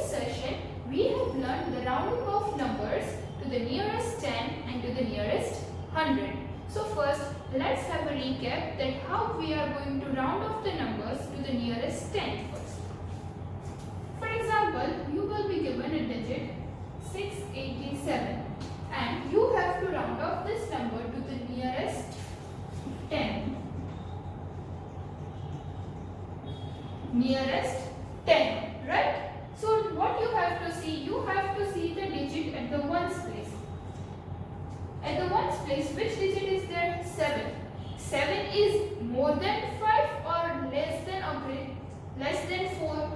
this session, we have learned the rounding of numbers to the nearest 10 and to the nearest 100. So first, let's have a recap that how we are going to round off the numbers to the nearest 10 first. For example, you will be given a digit 687 and you have to round off this number to the nearest 10. Nearest 10, right? So what you have to see the digit at the ones place. At the ones place, which digit is there? 7. 7 is more than 5 or less than 4?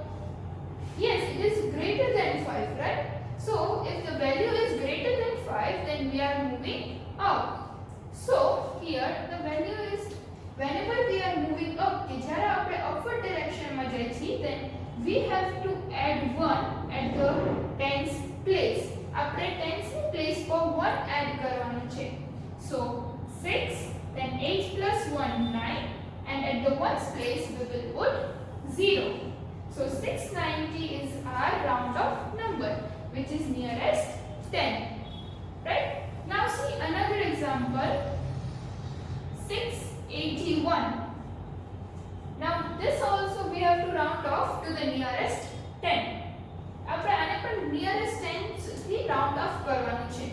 Yes, it is greater than 5, right? So if the value is greater than 5, then we are moving up. So here the value is, whenever we are moving up, જ્યારે આપણે upward direction માં જાય છીએ, then we have to add 1 at the tens place. આપણે tens ની place પર 1 add કરવાનું છે. So 6, then 8 plus 1 9, and at the ones place we will put 0. So 690 is our round off number, which is nearest 10. Right? Now see another example. 681. Now this also we have to round off to the nearest 10. આપણે આને પણ nearest 10 થી round off કરવાનું છે.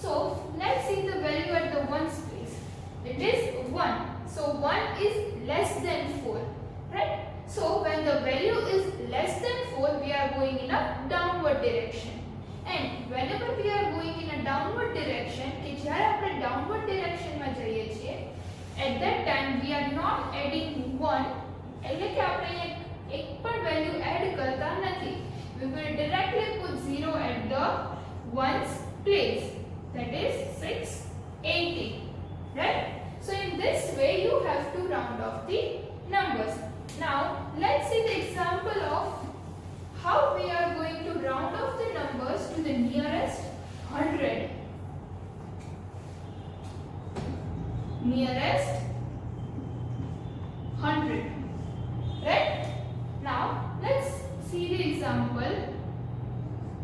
So let's see the value at the ones place. It is 1. So 1 is less than 4. Right? So when the value is less than 4, we are going in a downward direction. And whenever we are going in a downward direction, કે જ્યારે આપણે downward direction માં જઈએ છીએ, at that time we are not adding 1, એટલે કે આપણે એક પણ value add કરતા નથી. We will directly put 0 at the ones place, that is 680. Right? So in this way you have to round off the numbers. Now let's see the example of how we are going to round off the numbers to the nearest 100. Nearest 100. Right? Now let's see the example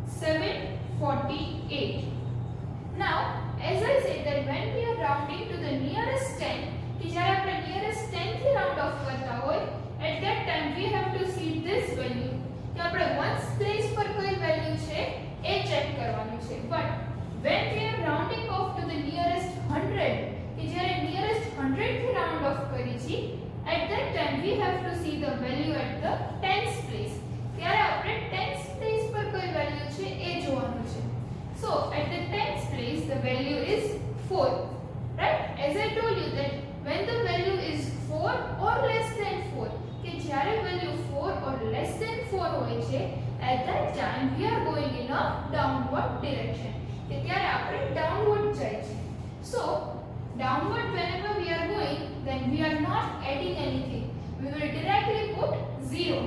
748. Now as I said that when we are rounding to the nearest 10, કે જ્યારે આપણે nearest 10 થી round off કરતા હોય, at that time we have to see this value, કે આપણે ones place પર કઈ value છે એ check કરવાનું છે. But when we are rounding off to the nearest 100, કે જ્યારે nearest 100 થી round off કરી છી, at that time we have to see the value at the tens place. ત્યારે આપણે tens place પર કઈ value છે એ જોવાનું છે. So at the tens place the value is 4. Right? As I told you that when the value is 4 or less than 4, કે જ્યારે value 4 or less than 4 હોય છે, at that time we are going in a downward direction. કે ત્યારે આપણે downward જાય છે. So downward whenever we are going, then we are not adding anything. We will directly put 0.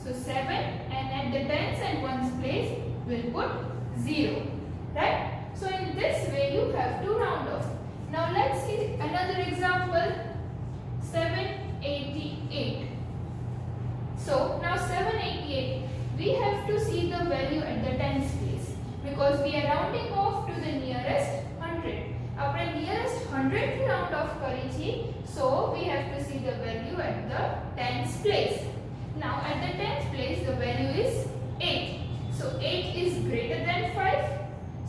So 7, and at the tens and ones place we'll put 0. Right? So in this way you have to round off. Now let's see another example. 788. So now 788, we have to see the value at the tens place, because we are rounding off to the nearest 100. આપણે nearest 100 થી round off કરી છી, so we have to see the value at the tens place. Now at the tens place the value is 8. So 8 is greater than 5.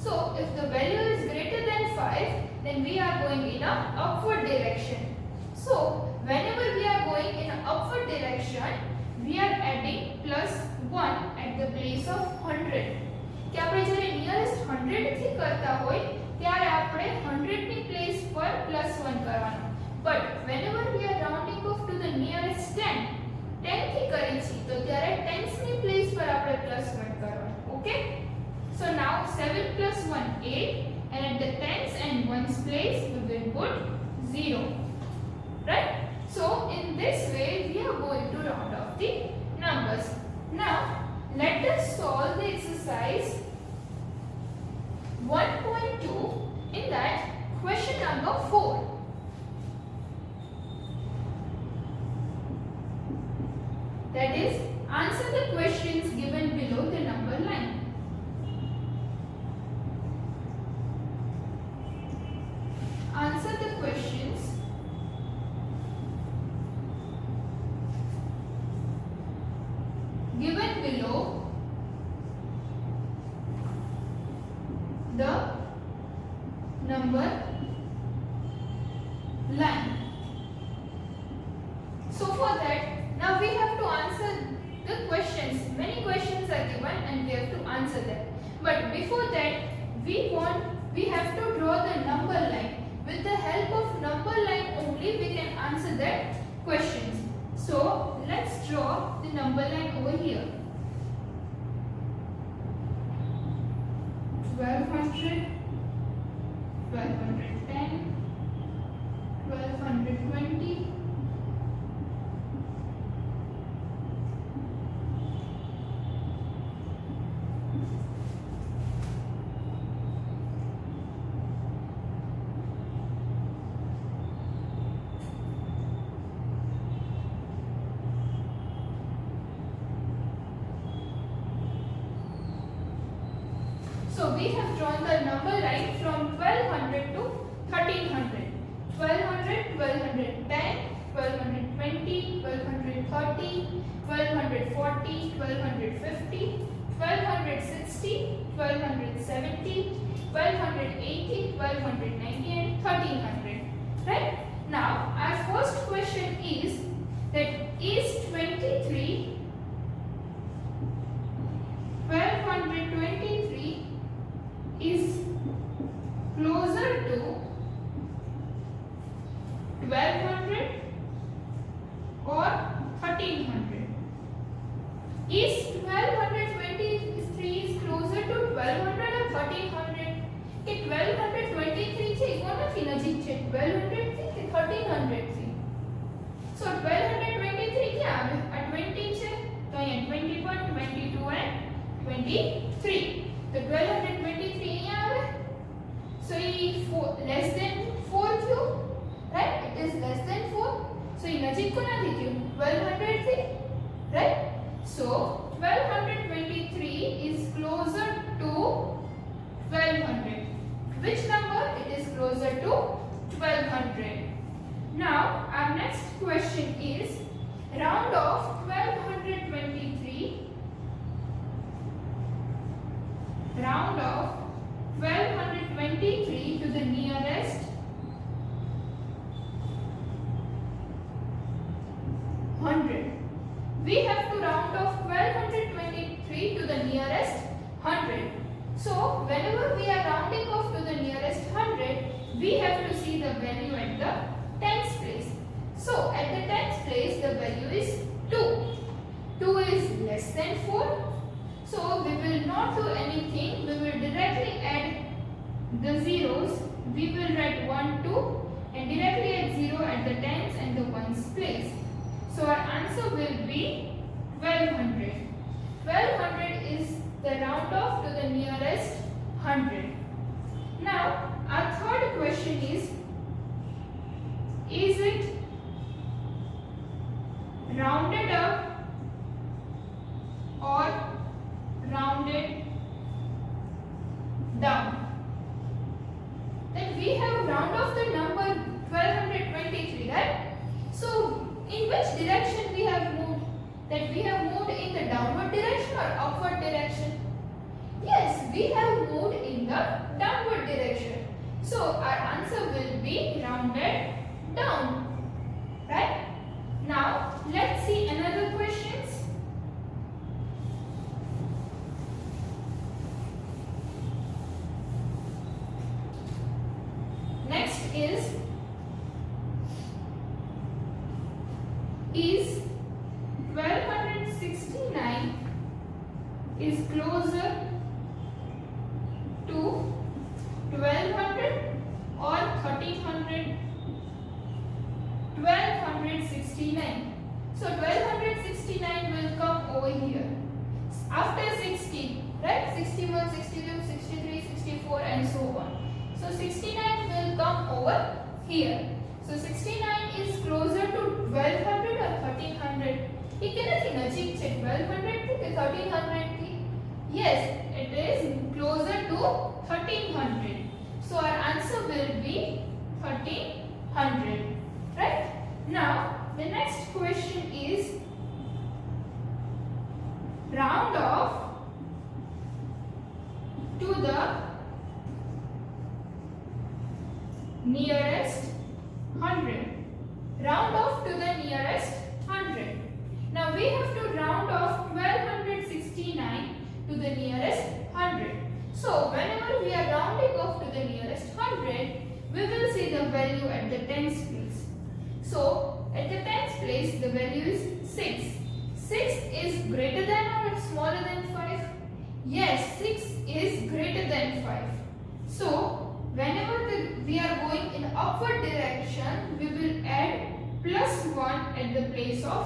So if the value is greater than 5, then we are going in a upward direction. So whenever we are going in an upward direction, we are adding plus 1 at the place of 100. કે આપણે જ્યારે nearest 100 થી કરતા હોય, ત્યારે આપણે 100 ની place પર plus 1 કરવાનું. But whenever we are rounding off to the nearest 10, 10 થી કરી છી, તો ત્યારે tens ની place પર આપણે plus 1 કરવાનું. Okay? So now 7 plus 1 8, and at the tens and ones place we will put 0. Right? So in this way we are going to round off the numbers. Now let us solve the exercise 1.2, in that question number 4. That is, answer the questions given below the number answer that. But before that, we have to draw the number line. With the help of number line only we can answer that questions. So let's draw the number line over here. 1200, 1210, 1220, 'So we have drawn the number line from 1200 to 1300. 1200, 1210, 1220, 1230, 1240, 1250, 1260, 1270, 1280, 1290 and 1300. Right? Now our first question is that is 23 1223 is closer to 1200 or 1300? Is 1223 is closer to 1200 or 1300? કે 1223 છે એ કોનાથી નજીક છે? 1200 થી કે 1300 થી? So 1223 ક્યાં આવે? આ 20 છે તો અહીંયા 21, 22 and 23. તો 1223 અહીંયા આવે. So less than 4 થયું, right? It is less than 4. So એ નજીક કોનાથી થયું? 1200 થી, right? So 1223 is closer to 1200. Which number? It is closer to 1200. Now our next question is round off 1223. Round off 1223 to the nearest 100. We have to round off 1223 to the nearest 100. So whenever we are rounding off to the nearest 100, we have to see the value at the tens place. So at the tens place the value is 2. 2 is less than 4. So we will not do anything. We will directly add the zeros. We will write 1, 2 and directly add 0 at the tens and the ones place. So our answer will be 1200. 1200 is the round off to the nearest 100. Now our third question is it rounded up or rounded down? Then we have round off the number 1223, right? So in which direction we have moved? That we have moved in the downward direction or upward direction? Yes, we have moved in the downward direction. So our answer will be rounded down, right? Now let's see another questions. Next is 1269 is closer to 1200 or 1300? 1269. So 1269 will come over here after 60, right? 61, 62, 63, 64 and so on. So 69 will come over here. So 69 is closer to 1200 or 1300? એ કેનાથી નજીક છે? 1200 થી કે 1300 થી? Yes, it is closer to 1300. So our answer will be 1300, right? Now the next question is round off to the nearest 100. Round off to the nearest 100. Now we have to round off 1269 to the nearest we are rounding off to the nearest hundred, we will see the value at the tens place. So at the tens place the value is 6. 6 is greater than or smaller than 5? Yes, 6 is greater than 5. So whenever we are going in upward direction, we will add plus 1 at the place of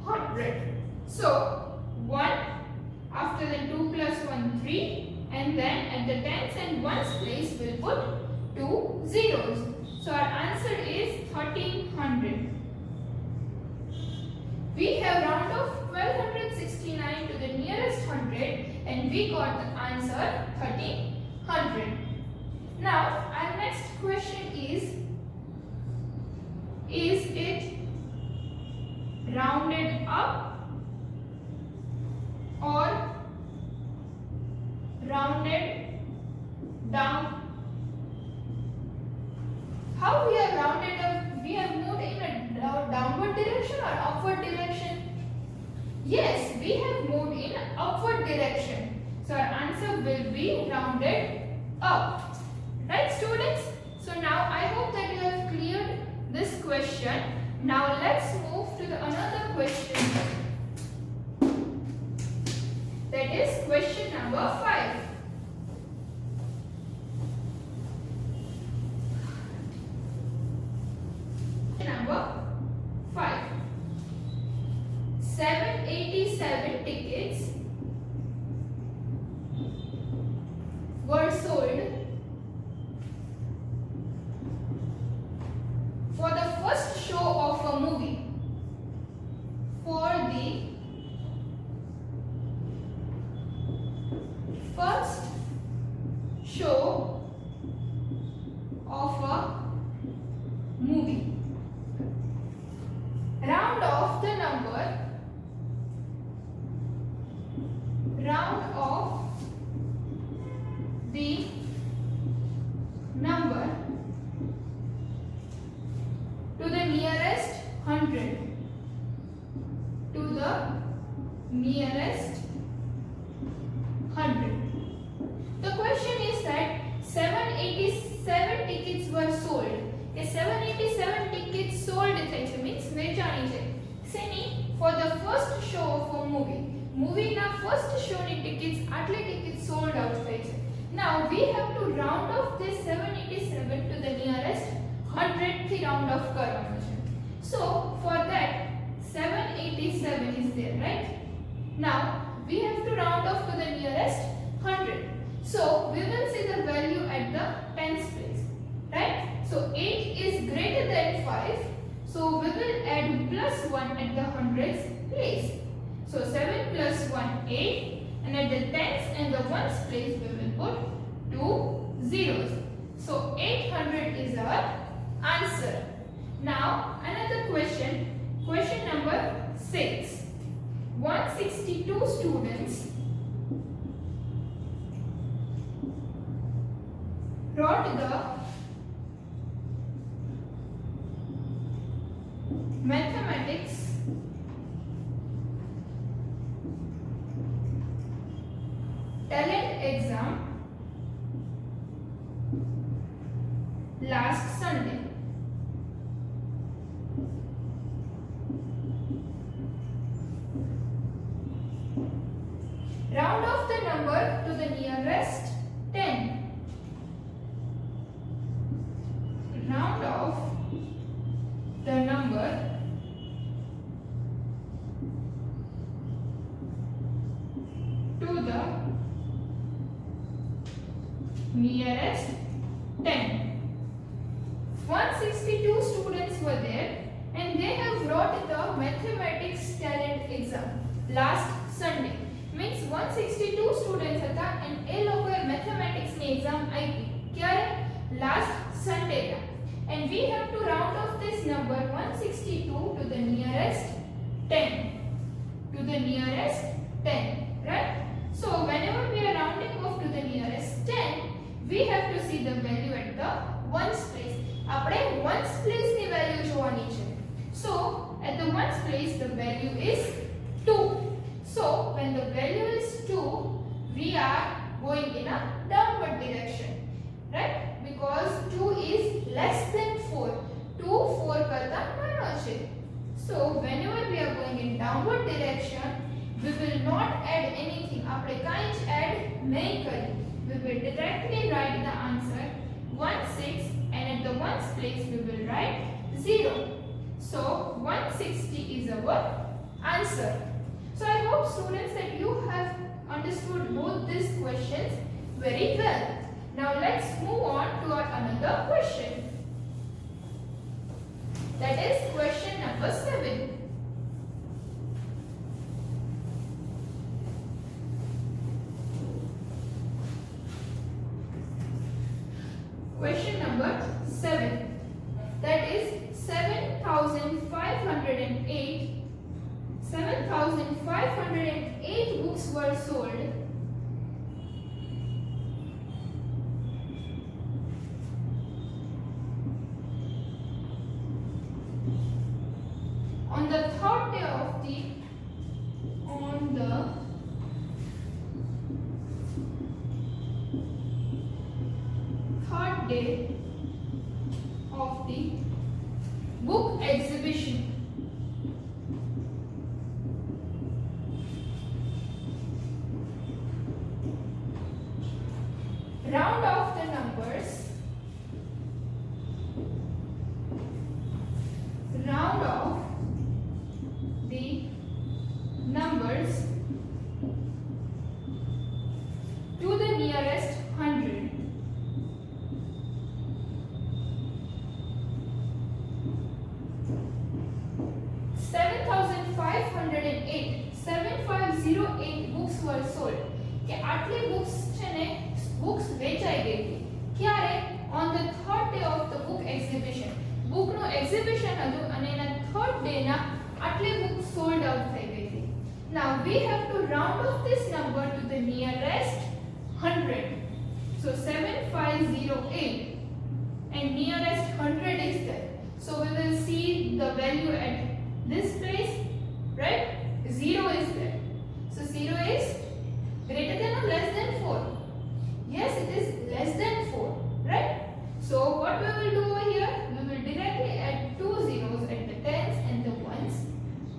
100. So 1, after the 2 plus 1, 3, and then at the tens and ones place we'll put 2 zeros. So our answer is 1300. We have round off 1269 to the nearest hundred and we got the answer 1300. Now our next question is it rounded up or rounded down? How we are rounded up? We have moved in a downward direction or upward direction? Yes, we have moved in an upward direction. So our answer will be rounded up. Right, students? So now I hope that you have cleared this question. Now let's move to another question. That is question number 5. Number 5. 787 tickets were sold for the first show of a movie. For the first show of a movie. Round off the number. Round off the number to the nearest hundred. To the nearest hundred. The question is that 787 tickets were sold. કે 787 tickets sold થાય છે means વેચાણી છે શેની? For the first show of a movie. Movie ના first show ની tickets આટલી tickets sold out થઈ છે. Now we have to round off this 787 to the nearest 100 થી round off કરવાનું છે. So for that 787 is there, right? Now we have to round off to the nearest 100. So we will see the value at the tens place, right? So 8 is greater than 5. So we will add plus 1 at the hundreds place. So 7 plus 1, 8. And at the tens and the ones place we will put 2 zeros. So 800 is our answer. Now another question. Question number 6. 162 students wrote the mathematics talent exam last Sunday. Round off the number to the nearest 10. Round off the number to the nearest 10. 162 students were there and they have wrote the mathematics talent exam last Sunday. Means 162 students હતા and એ લોકોએ mathematics ની exam આપી. ક્યારે? Last Sunday. And we have to round off this number 162 to the nearest 10. To the nearest 10. Right? So whenever we are rounding off to the nearest 10, we have to see the value at the ones place. આપણે ones place ની value જોવાની છે. So at the ones place the value is 2. So when the value is 2, we are going in a downward direction. નહીં કરીએ. We will directly write the answer 16 and at the ones place we will write 0. So 160 is our answer. So I hope students that you have understood both these questions very well. Now let's move on to our another question. That is question number 7. Question number 7. That is 7,508 books were sold on the third day of the book exhibition. Round off the numbers. Round off the numbers to the nearest 100. books were sold કે આટલી books છે ને books વેચાઈ ગઈ હતી ક્યારે on the third day of the book exhibition book no exhibition હતું અને એના third day ના આટલી books sold out થઈ ગઈ હતી. Now we have to round off this number to the nearest 100. So 7508 and nearest 100 is there. So we will see the value at this place, right? 0 is there. So 0 is greater than or less than 4? Yes, it is less than 4, right? So what we will do over here? We will directly add 2 zeros at the tens and the ones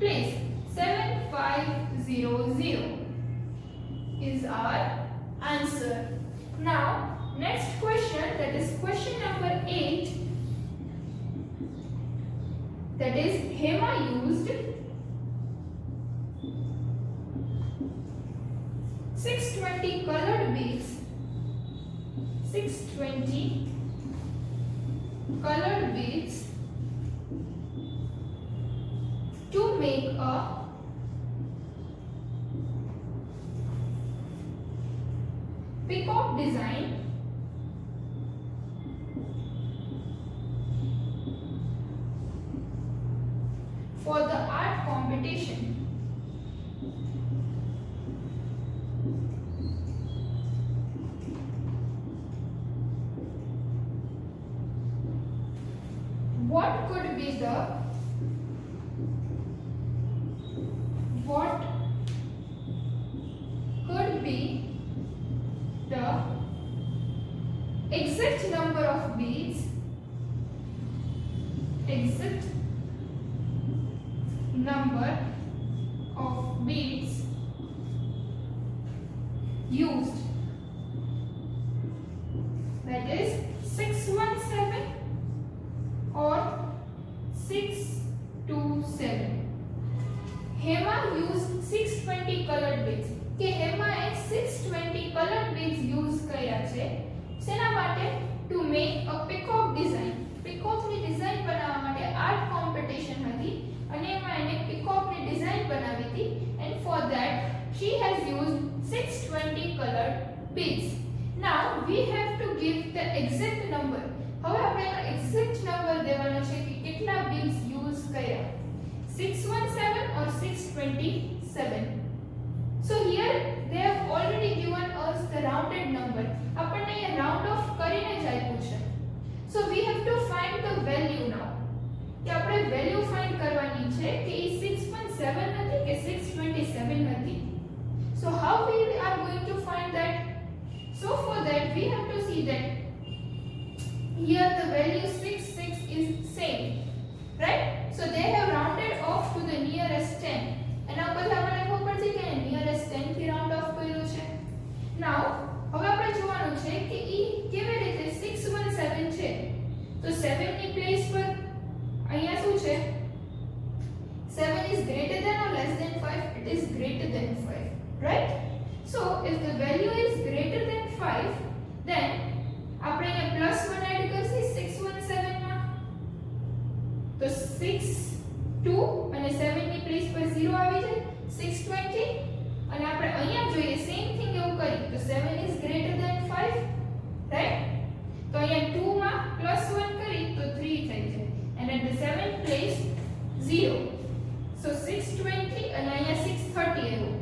place. 7500 is our answer. Now, next question, that is question number 8. That is Hema used 620 colored beads. 620 colored beads to make a peacock design for the art competition. What could be the exact number of beads used? That is 617 or 627. Hema used 620 colored beads. કે હેમા એ 620 colored beads use કર્યા છે શેના માટે? To make a peacock design. peacock ની design બનાવવા માટે art competition હતી અને એમાં એને peacock ની ડિઝાઇન બનાવી હતી and for that she has used 620 colored beads. Now we have to give the exact number. હવે આપણે એનો exact number દેવાનો છે કે કેટલા beads use કર્યા, 617 or 627. So here they have already given us the rounded number. આપણને એ round of કરીને જ આપ્યું છે. So we have to find the value now. કે આપણે વેલ્યુ ફાઇન્ડ કરવાની છે કે એ 617 હતી કે 627 હતી. So how we are going to find that? So for that we have to see that here the value 66 is same, right? So they have rounded off to the nearest 10. And now બધા આપણને ખબર પડશે કે nearest 10 થી round of કર્યું છે. Now હવે આપણે જોવાનું છે કે ઈ કેવી રીતે 617 છે તો 7 ની પ્લેસ પર અહીંયા શું છે 7 is greater than or less than 5 it is greater than 5 right so if the value is greater than 5 then આપણે અહીંયા પ્લસ 1 એડ કરશી 617 માં તો 6 2 અને 7 ની પ્લેસ પર 0 આવી જાય 620 અને આપણે અહીંયા જોઈએ સેમ થિંગ એવું કરી તો 7 is greater than 5 right તો અહીંયા 2 માં +1 કરી તો 3 થઈ જાય and at the 7th place 0 so 620 and અહીંયા 630 આવ્યું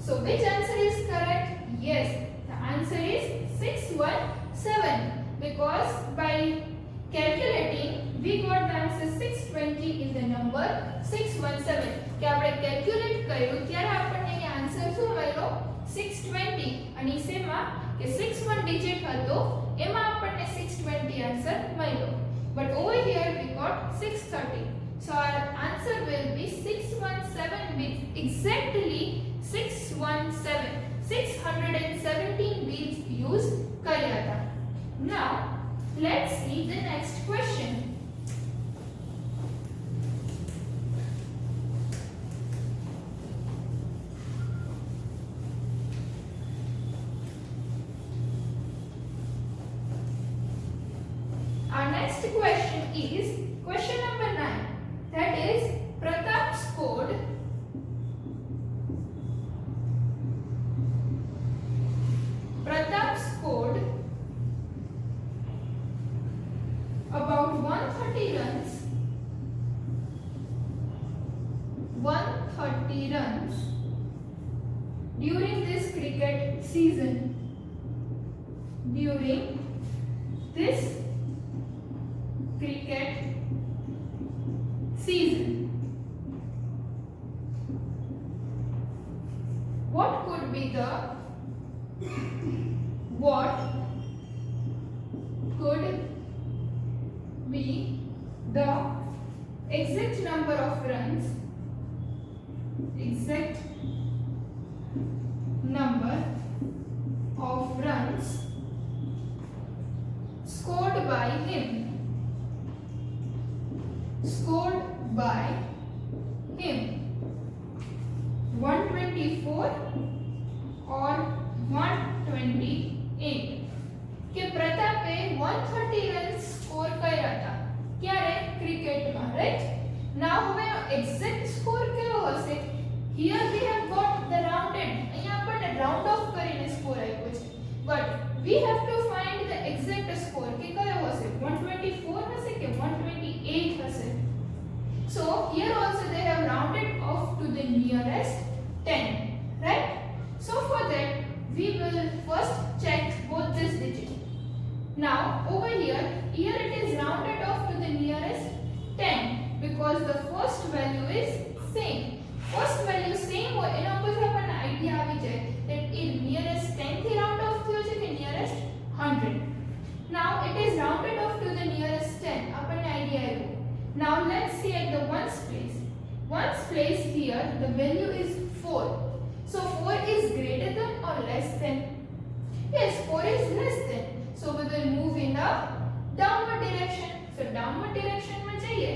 so which answer is correct yes the answer is 617 because by calculating we got the answer 620 in the number 617 કે આપણે કેલ્ક્યુલેટ કર્યું ત્યારે આપણને અહીં આન્સર શું મળ્યો 620 અને શેમાં કે 6 1 ડિજિટ હતો એમાં આપણને 620 આન્સર મળ્યો but over here we got 630 so our answer will be 617 with exactly 617 beads used કર્યા હતા now let's see the next question our next question is question number 9 that is Pratap scored about 130 runs during this cricket season what could be the exact number of runs scored by him 124 or 128 કે પ્રતાપે 130 run score કર્યા હતા ક્યારે ક્રિકેટમાં right now હવે exact score કેવો હશે here we have got the rounded અહીંયા આપણને રાઉન્ડ ઓફ કરીને સ્કોર આપ્યો છે but we have to find the exact score કે કયો હશે 124 હશે કે 128 હશે so here also they have rounded off to the nearest 10 right so for that we will first check both this digit now over here it is rounded off to the nearest 10 because the first value is same first value same હોય એના પરથી આપણને idea આવી જાય that it nearest 10 થી round off થયો છે કે nearest 100 now it is rounded off to the nearest 10 આપણને આઈડિયા આવ્યો now let's see at the ones place here the value is 4 so 4 is greater than or less than yes 4 is less than so we will move in the downward direction so downward direction માં જઈએ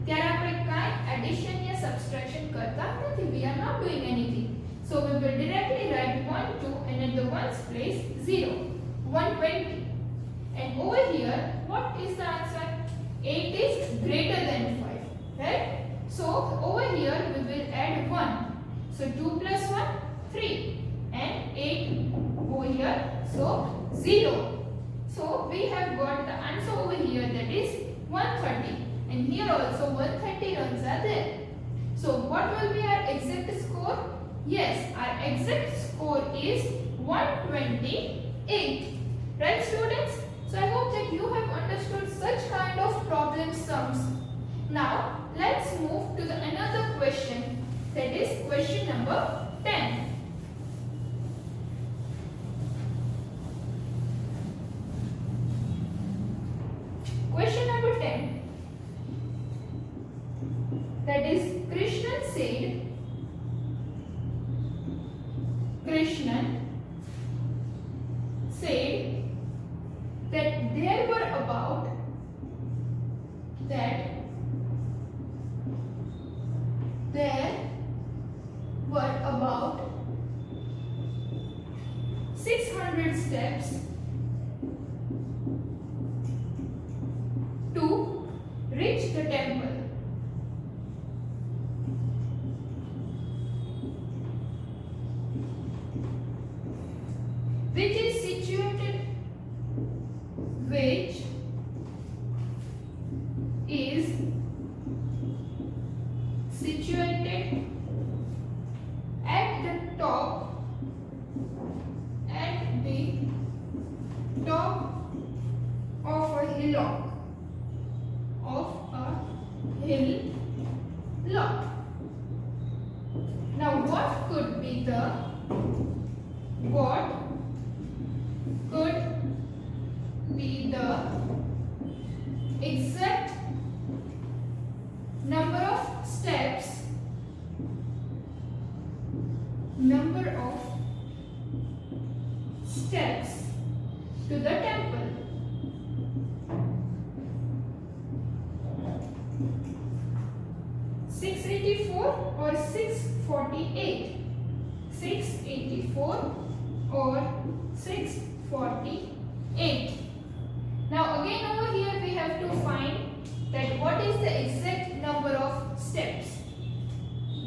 ત્યારે આપણે કાઈ addition या subtraction કરતા નથી we are not doing anything so we will directly write 1 2 and at the ones place 0 120 and over here what is the answer 8 is greater than 5 right so over here we will add 1 so 2 plus 1 3 and 8 over here so 0 so we have got the answer over here that is 130 and here also 130 runs are there so what will be our exact score yes our exact score is 128 right students so I hope that you have understood such kind of problem sums now let's move to the another question that is question number 10 question number 10 that is Krishnan that there were about 600 steps to reach the temple. Which is situated at the top of a hillock Now what could be the exact number of steps to the temple? (684 or 648? 684 or 648. Now again over here we have to find that what is the exact number of steps.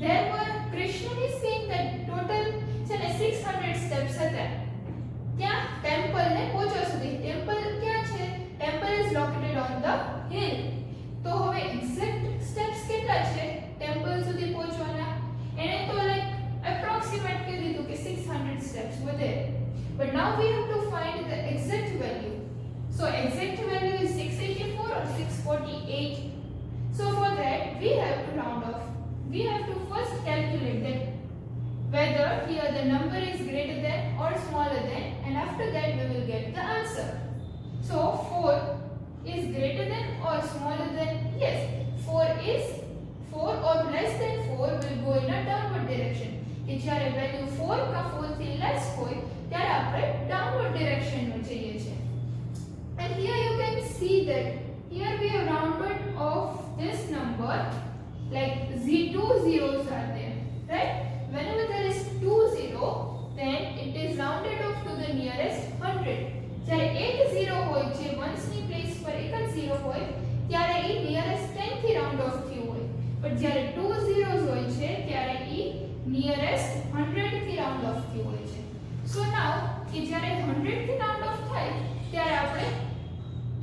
There were Krishna is saying that total 600 steps હતા. ત્યાં temple ને પહોંચવા સુધી. Temple ક્યાં છે? Temple is located on the hill. તો હવે exact steps કેટલા છે ટેમ્પલ સુધી પહોંચવાના? એને તો લાઈક એપ્રોક્સિમેટ કરી દીધું કે 600 steps were there. But now we have to find the exact value. So exact value is 684 or 648. So for that we have to round off. We have to first calculate that whether here the number is greater than or smaller than, and after that we will get the answer. So 4 is greater than or smaller than? Yes, 4 or less than 4 will go in a downward direction. કે જ્યારે value 4 કા 4 થી less હોય ત્યારે આપણે downward direction માં જઈએ છે. And here you can see that here we have rounded off this number, like two zeros are there, right? Whenever there is 2 then it is rounded off to the nearest 100. જ્યારે 0 હોય છે ones ની place પર એક જ 0 હોય ત્યારે એ nearest 10 થી round off થયું હોય. But જ્યારે 2 zeros હોય છે ત્યારે એ nearest 100 થી round off થયું હોય છે. So now કે જ્યારે 100 થી round off થાય ત્યારે આપણે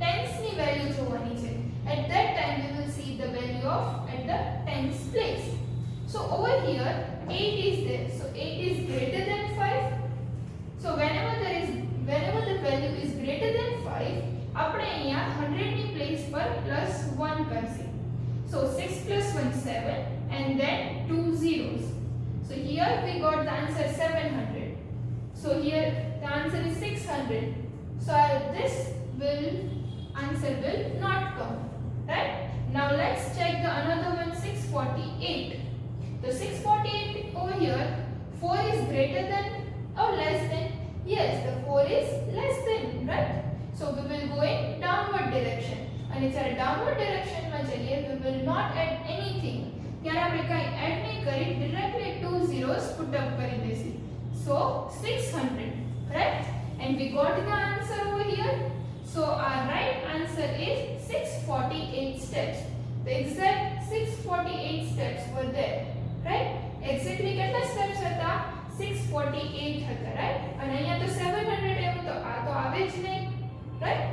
tens ની value જોવાની છે. At that time we will see the value of at the tens place. So over here 8 is there. So 8 is greater than 5. So whenever the value is greater than 5, આપણે અહીંયા 100 ની place પર +1 કરશે. So 6 plus 1 7 and then 2 zeros. So here we got the answer 700. So here the answer is 600. So this answer will not come, right? Now let's check the another one, 648. The 648 over here, 4 is greater than or less than? Yes, the 4 is less than, right? So we will go in downward direction. And it's a downward direction માં જઈએ, we will not add anything. ત્યારે આપણે કાઈ add નહીં કરી, directly 2 zeros put up કરી દેસી. So 600, right? And we got the answer over here. So our right answer is 648 steps. The exact 648 steps were there, right? Exactly કેટલા steps હતા? 648 હતા, right? અને અહીંયા તો 700 એવું તો આ તો આવે જ નહીં, right?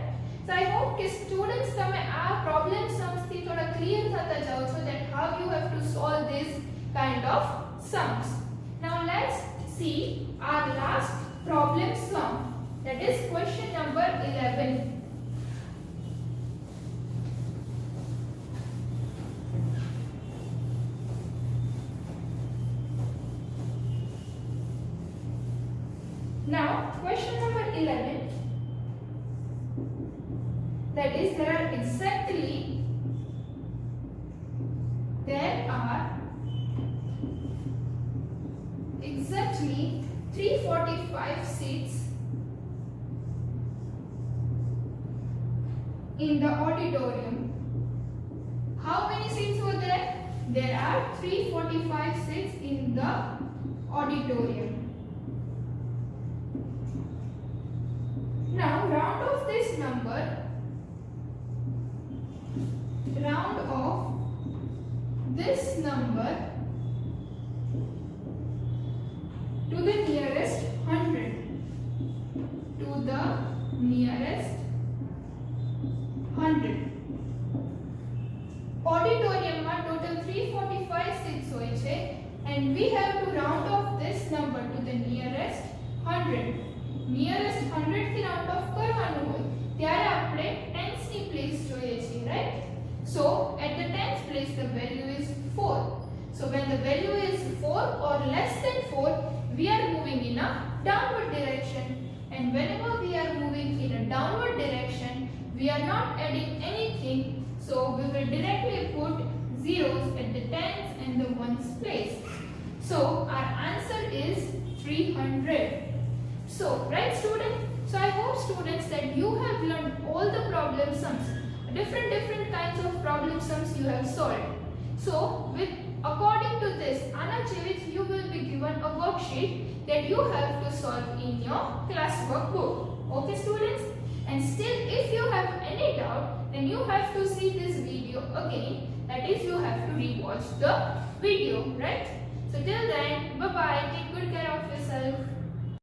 So I hope કે students તમે આ problem sums થી થોડા clear થતા જાઓ છો that how you have to solve this kind of sums. Now let's see our last problem sum, that is question number 11. Now question number 11, that is there are exactly 345 seats in the auditorium how many seats were there? There are 345 seats in the auditorium. Now round off this number. Round off this number to the nearest 100. To the nearest 100. Auditorium માં total 345 seats હોય છે and we have to round off this number to the nearest 100. Nearest 100 થી round off કરવાનું હોય ત્યારે આપણે tens ની place જોઈએ છીએ, right? So at the tens place the value is 4. So when the value is 4 or less than 4, we are moving in a downward direction, and whenever we are moving in a downward direction, we are not adding anything, so we will directly put zeros at the tens and the ones place. So our answer is 300. So right students, so I hope students that you have learned all the problem sums, different kinds of problem sums you have solved. So with according to this, Anachevich, you will be given a worksheet that you have to solve in your classwork book. Okay students? And still if you have any doubt, then you have to see this video again. That is, you have to rewatch the video, right? So till then, bye bye. Take good care of yourself.